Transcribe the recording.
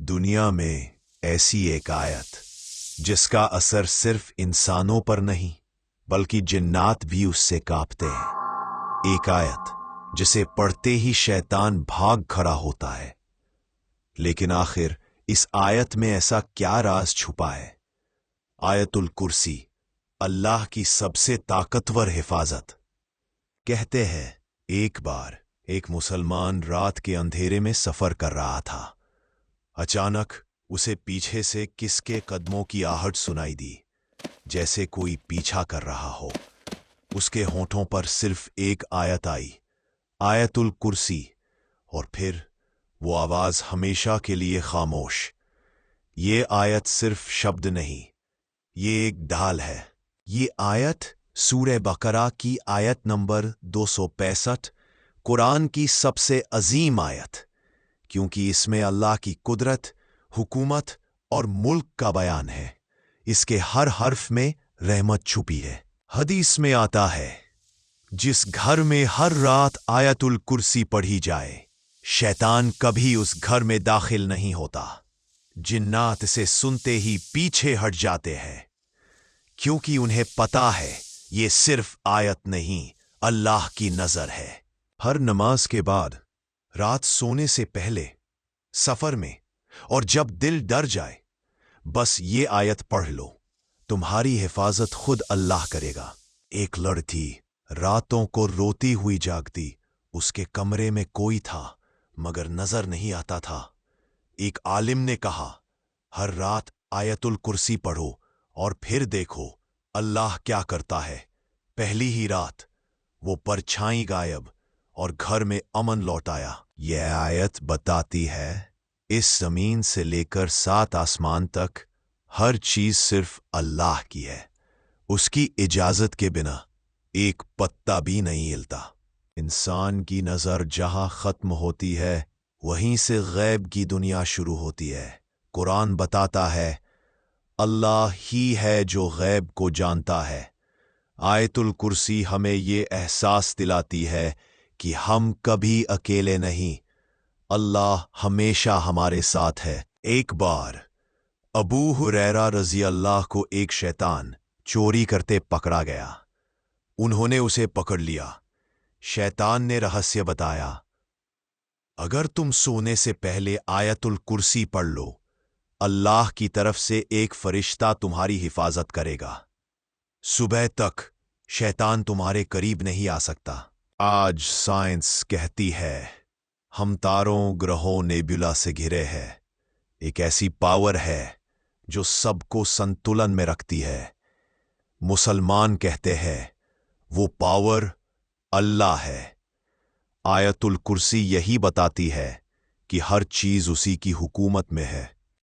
दुनिया में ऐसी एक आयत जिसका असर सिर्फ इंसानों पर नहीं बल्कि जिन्नात भी उससे कांपते हैं। एक आयत जिसे पढ़ते ही शैतान भाग खड़ा होता है। लेकिन आखिर इस आयत में ऐसा क्या राज छुपा है? आयतुल कुर्सी, अल्लाह की सबसे ताकतवर हिफाजत। कहते हैं एक बार एक मुसलमान रात के अंधेरे में सफर कर रहा था। अचानक उसे पीछे से किसके कदमों की आहट सुनाई दी, जैसे कोई पीछा कर रहा हो। उसके होठों पर सिर्फ एक आयत आई, आयतुल कुर्सी, और फिर वो आवाज हमेशा के लिए खामोश। ये आयत सिर्फ शब्द नहीं, ये एक ढाल है। ये आयत सूरह बकरा की आयत नंबर 265, कुरान की सबसे अजीम आयत, क्योंकि इसमें अल्लाह की कुदरत, हुकूमत और मुल्क का बयान है। इसके हर हर्फ में रहमत छुपी है। हदीस में आता है, जिस घर में हर रात आयतुल कुर्सी पढ़ी जाए, शैतान कभी उस घर में दाखिल नहीं होता। जिन्नात से सुनते ही पीछे हट जाते हैं, क्योंकि उन्हें पता है ये सिर्फ आयत नहीं, अल्लाह की नजर है। हर नमाज के बाद, रात सोने से पहले, सफर में, और जब दिल डर जाए, बस ये आयत पढ़ लो, तुम्हारी हिफाजत खुद अल्लाह करेगा। एक लड़की रातों को रोती हुई जागती। उसके कमरे में कोई था मगर नजर नहीं आता था। एक आलिम ने कहा, हर रात आयतुल कुर्सी पढ़ो और फिर देखो अल्लाह क्या करता है। पहली ही रात वो परछाई गायब और घर में अमन लौट आया। यह आयत बताती है, इस जमीन से लेकर 7 आसमान तक हर चीज सिर्फ अल्लाह की है। उसकी इजाजत के बिना एक पत्ता भी नहीं हिलता। इंसान की नजर जहां खत्म होती है, वहीं से गैब की दुनिया शुरू होती है। कुरान बताता है, अल्लाह ही है जो गैब को जानता है। आयतुल कुर्सी हमें ये एहसास दिलाती है कि हम कभी अकेले नहीं, अल्लाह हमेशा हमारे साथ है। एक बार अबू हुरैरा रजी अल्लाह को एक शैतान चोरी करते पकड़ा गया। उन्होंने उसे पकड़ लिया। शैतान ने रहस्य बताया, अगर तुम सोने से पहले आयतुल कुर्सी पढ़ लो, अल्लाह की तरफ से एक फरिश्ता तुम्हारी हिफाजत करेगा। सुबह तक शैतान तुम्हारे करीब नहीं आ सकता। आज साइंस कहती है, हम तारों, ग्रहों, नेबुला से घिरे हैं। एक ऐसी पावर है जो सबको संतुलन में रखती है। मुसलमान कहते हैं, वो पावर अल्लाह है। आयतुल कुर्सी यही बताती है कि हर चीज उसी की हुकूमत में है।